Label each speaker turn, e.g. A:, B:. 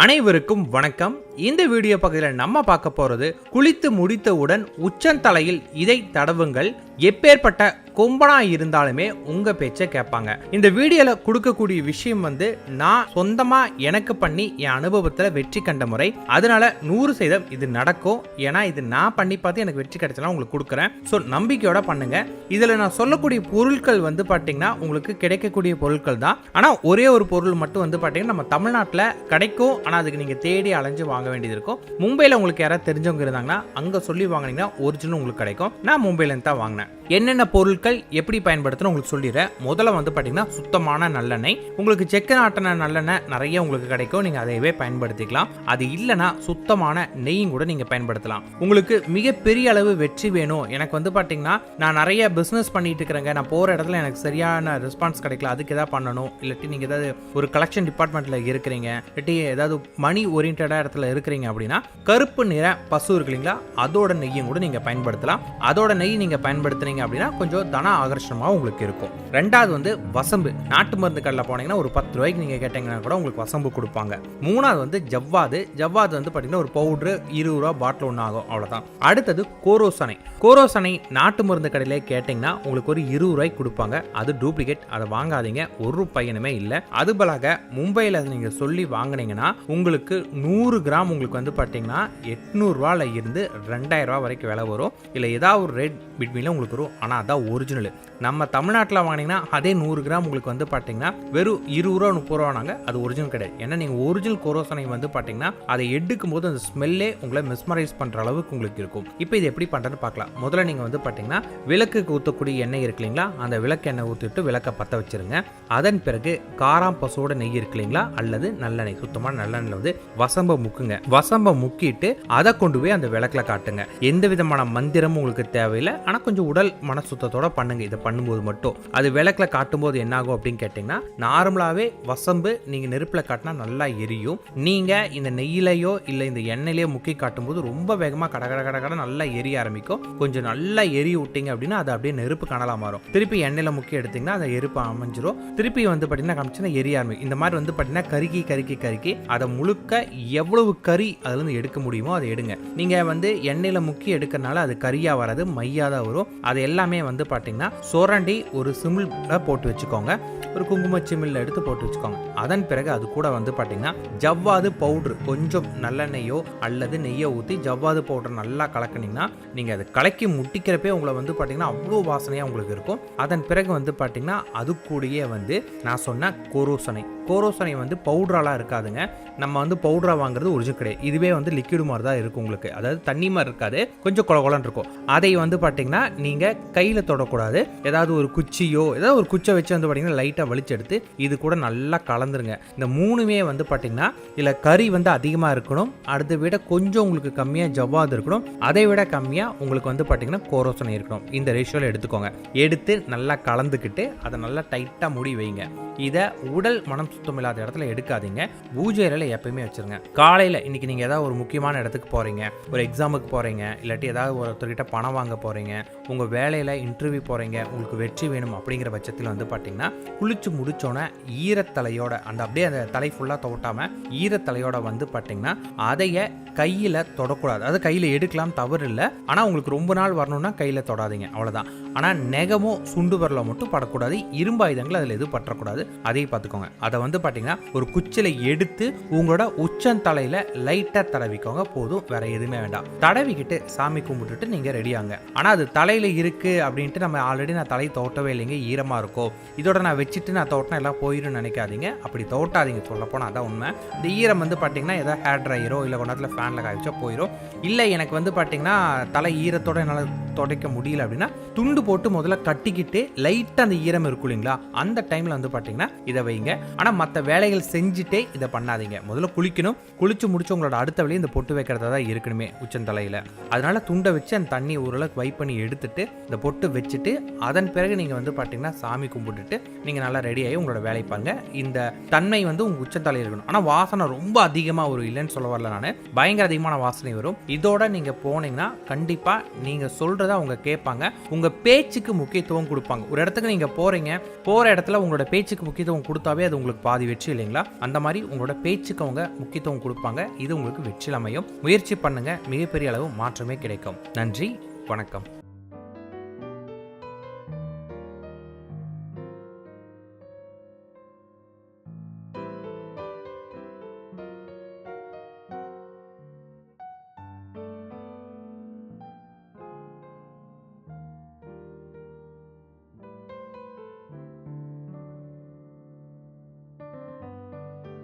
A: அனைவருக்கும் வணக்கம். இந்த வீடியோ பகுதியில் நம்ம பார்க்க போறது குளித்து முடித்தவுடன் உச்சந்தலையில் இதை தடவுங்கள். எப்பேற்பட்ட கொம்பனா இருந்தாலுமே உங்க பேச்சை கேட்பாங்க. இந்த வீடியோல கொடுக்கக்கூடிய விஷயம் நான் சொந்தமா எனக்கு பண்ணி என் அனுபவத்துல வெற்றி கண்ட முறை. அதனால 100% இது நடக்கும். ஏன்னா இது நான் பண்ணி பார்த்து எனக்கு வெற்றி கிடைச்சலாம் உங்களுக்கு கொடுக்குறேன். ஸோ நம்பிக்கையோட பண்ணுங்க. இதுல நான் சொல்லக்கூடிய பொருட்கள் பாத்தீங்கன்னா உங்களுக்கு கிடைக்கக்கூடிய பொருட்கள் தான். ஆனா ஒரே ஒரு பொருள் மட்டும் பாத்தீங்கன்னா நம்ம தமிழ்நாட்டில் கிடைக்கும். ஆனா அதுக்கு நீங்க தேடி அலைஞ்சு வாங்க வேண்டியது இருக்கும். மும்பைல உங்களுக்கு யாராவது தெரிஞ்சவங்க இருந்தாங்கன்னா அங்க சொல்லி வாங்கினீங்கன்னா ஒரிஜினல் உங்களுக்கு கிடைக்கும். நான் மும்பைல இருந்து தான் வாங்கினேன். என்னென்ன பொருட்கள் எப்படி பயன்படுத்தணும் உங்களுக்கு சொல்லிடுறேன். முதல்ல பாத்தீங்கன்னா சுத்தமான நல்லெண்ணெய். உங்களுக்கு செக்கு நாட்டின நல்லெண்ணெய் நிறைய உங்களுக்கு கிடைக்கும். நீங்க அதையவே பயன்படுத்திக்கலாம். அது இல்லைன்னா சுத்தமான நெய்யும் கூட நீங்க பயன்படுத்தலாம். உங்களுக்கு மிகப்பெரிய அளவு வெற்றி வேணும். எனக்கு பாத்தீங்கன்னா நான் நிறைய பிசினஸ் பண்ணிட்டு இருக்கிறேங்க. நான் போற இடத்துல எனக்கு சரியான ரெஸ்பான்ஸ் கிடைக்கல. அதுக்கு ஏதாவது பண்ணணும். இல்லாட்டி நீங்க ஏதாவது ஒரு கலெக்ஷன் டிபார்ட்மெண்ட்ல இருக்கிறீங்க, இல்லாட்டி ஏதாவது மணி ஓரியன்டா இடத்துல இருக்கிறீங்க அப்படின்னா கருப்பு நிற பசு இருக்கு இல்லைங்களா, அதோட நெய்யும் கூட நீங்க பயன்படுத்தலாம். அதோட நெய் நீங்க பயன்படுத்துறீங்க அப்படின்னா கொஞ்சம் தன ஆகர்ஷணமா உங்களுக்கு இருக்கும். ரெண்டாவது வசம்பு. நாட்டு மருந்து கடையில் போனீங்கன்னா ஒரு 10 ரூபாய்க்கு நீங்க கேட்டீங்கன்னா கூட உங்களுக்கு வசம்பு கொடுப்பாங்க. மூணாவது ஜவ்வாது. ஜவ்வாது பாத்தீங்கன்னா ஒரு பவுடர் 20 ரூபா பாட்டில் ஒன்று ஆகும், அவ்வளவுதான். அடுத்தது கோரோசனை. கோரோசனை நாட்டு மருந்து கடையிலே கேட்டீங்கன்னா உங்களுக்கு ஒரு 20 ரூபாய்க்கு கொடுப்பாங்க. அது டூப்ளிகேட், அதை வாங்காதீங்க. ஒரு பையனுமே இல்லை. அது பலாக மும்பையில் நீங்க சொல்லி வாங்கினீங்கன்னா உங்களுக்கு 100 கிராம் உங்களுக்கு பாத்தீங்கன்னா 800 ரூபாயில இருந்து 2000 ரூபாய் வரைக்கும் விலை வரும். இல்லை ஏதாவது ஒரு ரேட் பிட்வீன்ல உங்களுக்கு வரும். ஆனா அதான் ஒரிஜினல். நம்ம தமிழ்நாட்டில் வாங்கினீங்கன்னா அதே 100 கிராம் உங்களுக்கு பாத்தீங்கன்னா வெறும் 20 ரூபா 30 ரூபானாங்க. அது ஒரிஜினல் கிடையாது. ஏன்னா நீங்க ஒரிஜினல் கோரோசனை பாத்தீங்கன்னா அதை எடுக்கும் போது அந்த ஸ்மெல்லே உங்களை மிஸ்மரைஸ் பண்ற அளவுக்கு உங்களுக்கு இருக்கும். இப்போ இது எப்படி பண்றதுன்னு பார்க்கலாம். முதல்ல நீங்க பாத்தீங்கன்னா விளக்குக்கு ஊற்றக்கூடிய எண்ணெய் இருக்கு இல்லைங்களா, அந்த விளக்கு எண்ணெய் ஊற்றிட்டு விளக்க பற்ற வச்சிருங்க. அதன் பிறகு காராம் பசோட நெய் இருக்கு இல்லைங்களா, அல்லது நல்லெண்ணெய், சுத்தமான நல்லெண்ணெய் வசம்ப முக்குங்க. வசம்ப முக்கிட்டு அதை கொண்டு போய் அந்த விளக்குல காட்டுங்க. எந்த விதமான மந்திரமும் உங்களுக்கு தேவையில்லை. ஆனா கொஞ்சம் உடல் மன சுத்தத்தோட பண்ணுங்க. இதை பண்ணும்போது மட்டும் அது விளக்குல காட்டும் போது என்ன ஆகும் அப்படின்னு கேட்டீங்கன்னா, நார்மலாவே வசம்பு நீங்க நெருப்புல காட்டினா நல்லா எரியும். நீங்க இந்த நெய்யிலையோ இல்ல இந்த எண்ணெயிலையோ முக்கி காட்டும் போது ரொம்ப வேகமா கடகட நல்லா எரிய ஆரம்பிக்கும். கொஞ்சம் நல்லா எரி விட்டீங்க அப்படின்னா அது அப்படியே நெருப்பு கனலா மாறும். திருப்பி எண்ணெயில முக்கி எடுத்தீங்கன்னா அந்த எருப்பு அமைஞ்சிரும். திருப்பி பாத்தீங்கன்னா காமிச்சுன்னா எரிய ஆரம்பிக்கும். இந்த மாதிரி பாத்தீங்கன்னா கருக்கி அதை முழுக்க எவ்வளவு கறி அதுல இருந்து எடுக்க முடியுமோ அதை எடுங்க. நீங்க எண்ணெயில முக்கி எடுக்கிறதுனால அது கறியா வராது, மையாதான் வரும். அது எல்லாமே பாத்தீங்கன்னா சொரண்டி ஒரு சிமிழ்ல போட்டு வச்சுக்கோங்க. ஒரு குங்கும சிமிழ்ல எடுத்து போட்டு வச்சுக்கோங்க. அதன் பிறகு அது கூட பாத்தீங்கன்னா ஜவ்வாது பவுடர் கொஞ்சம் நல்லெண்ணெயோ அல்லது நெய்யோ ஊற்றி ஜவ்வாது பவுடர் நல்லா கலக்கினீங்கன்னா நீங்க அதை கலக்கி முட்டிக்கிறப்பே உங்களை பாத்தீங்கன்னா அவ்வளோ வாசனையா உங்களுக்கு இருக்கும். அதன் பிறகு பாத்தீங்கன்னா அது கூடயே நான் சொன்ன கோரோசனை பவுடராலாம் இருக்காதுங்க. நம்ம பவுடரா வாங்குறது ஒரிஜினல் கிடையாது. இதுவே லிக்விட் மாதிரி தான் இருக்கும் உங்களுக்கு. அதாவது தண்ணி மாதிரி இருக்காது, கொஞ்சம் கொலகொலன்னு இருக்கும். அதை பாத்தீங்கன்னா நீங்க கையில தொடக்கூடாது. ஏதாவது ஒரு குச்சியோ ஏதாவது ஒரு குச்சை வச்சு பாத்தீங்கன்னா லைட்டா வலிச்செடுத்து இது கூட நல்லா கலந்துருங்க. இந்த மூணுமே பாத்தீங்கன்னா இல்ல கறி அதிகமா இருக்கணும். அடுத்த விட கொஞ்சம் உங்களுக்கு கம்மியா ஜவ்வாது இருக்கணும். அதை விட கம்மியா உங்களுக்கு பாத்தீங்கன்னா கோரோசனை இருக்கணும். இந்த ரேஷியோல எடுத்துக்கோங்க. எடுத்து நல்லா கலந்துக்கிட்டு அதை நல்லா டைட்டா மூடி வைங்க. இதை உடல் மனம் சுத்தம் இல்லாத இடத்துல எடுக்காதீங்க. பூஜை அறையில எப்பயுமே வச்சிருங்க. காலையில இன்னைக்கு நீங்க ஏதாவது ஒரு முக்கியமான இடத்துக்கு போறீங்க, ஒரு எக்ஸாமுக்கு போறீங்க, இல்லாட்டி ஏதாவது ஒருத்தர்கிட்ட பணம் வாங்க போறீங்க, உங்க வேலையில இன்டர்வியூ போறீங்க, உங்களுக்கு வெற்றி வேணும் அப்படிங்கிற பட்சத்தில் பாத்தீங்கன்னா குளிச்சு முடிச்சோன்னே ஈரத்தலையோட அப்படியே அந்த தலை ஃபுல்லா தொட்டாம ஈரத்தலையோட பாத்தீங்கன்னா அதைய கையில தொடக்கூடாது. அது கையில எடுக்கலாம், தவறு இல்லை. ஆனா உங்களுக்கு ரொம்ப நாள் வரணும்னா கையில தொடாதீங்க, அவ்வளவுதான். ஆனா நெகமோ சுண்டு வரல மட்டும் படக்கூடாது. இரும்பு ஆயுதங்கள் அதுல எதுவும் பற்றக்கூடாது. அதையும் பார்த்துக்கோங்க. அதை பாத்தீங்கன்னா ஒரு குச்சில எடுத்து உங்களோட உச்சந்தலையில லைட்டா தடவிக்கோங்க, போதும். வேற எதுவுமே வேண்டாம். தடவிக்கிட்டு சாமி கும்பிட்டுட்டு நீங்க ரெடியாங்க. ஆனா அது தலையில இருக்கு அப்படின்ட்டு நம்ம ஆல்ரெடி நான் தலை தோட்டவே இல்லைங்க, ஈரமா இருக்கும், இதோட நான் வச்சுட்டு நான் தோட்டினா எல்லாம் போயிடும் நினைக்காதீங்க. அப்படி தோட்டாதீங்க, சொல்ல போனா அதான் உண்மை. இந்த ஈரம் பாத்தீங்கன்னா ஏதாவது ஹேர் ட்ரையரோ இல்ல கொண்டாத்துல ஃபேன்ல காய்ச்சா போயிடும். இல்லை எனக்கு பாத்தீங்கன்னா தலை ஈரத்தோட என்னால் துடைக்க முடியல அப்படின்னா துண்டு போட்டு முதல்ல கட்டிக்கிட்டு லைட்டா அந்த ஈரம் இருக்கும் இல்லைங்களா, அந்த டைம்ல பாத்தீங்கன்னா இதை வைங்க. ஆனா மற்ற வேலைகள் செஞ்சுட்டே இதை பண்ணாதீங்க. முதல்ல குளிக்கணும். குளிச்சு முடிச்சு உங்களோட அடுத்த வேலையை இந்த பொட்டு வைக்கிறதா தான் இருக்கணுமே உச்சந்தலையில. அதனால துண்டை வச்சு அந்த தண்ணி ஓரளவுக்கு வைப் பண்ணி எடுத்துட்டு இந்த பொட்டு வச்சுட்டு அதன் பிறகு நீங்க பாத்தீங்கன்னா சாமி கும்பிட்டுட்டு நீங்க நல்லா ரெடி ஆகி உங்களோட வேலை பாருங்க. இந்த தன்மை உங்க உச்சந்தலையில் இருக்கணும். ஆனா வாசனை ரொம்ப அதிகமா வரும், இல்லைன்னு சொல்ல வரல நானு, பயங்கர அதிகமான வாசனை வரும். இதோட நீங்க போனீங்கன்னா கண்டிப்பா நீங்க சொல்றத அவங்க கேட்பாங்க. உங்க பேச்சுக்கு முக்கியத்துவம் கொடுப்பாங்க. ஒரு இடத்துக்கு நீங்க போறீங்க, போற இடத்துல உங்களோட பேச்சுக்கு முக்கியத்துவம் கொடுத்தாவே அது உங்களுக்கு பாதி வெற்றி இல்லைங்களா? அந்த மாதிரி உங்களோட பேச்சுக்கு அவங்க முக்கியத்துவம் கொடுப்பாங்க. இது உங்களுக்கு வெற்றியில் அமையும். முயற்சி பண்ணுங்க, மிகப்பெரிய அளவு மாற்றமே கிடைக்கும். நன்றி, வணக்கம்.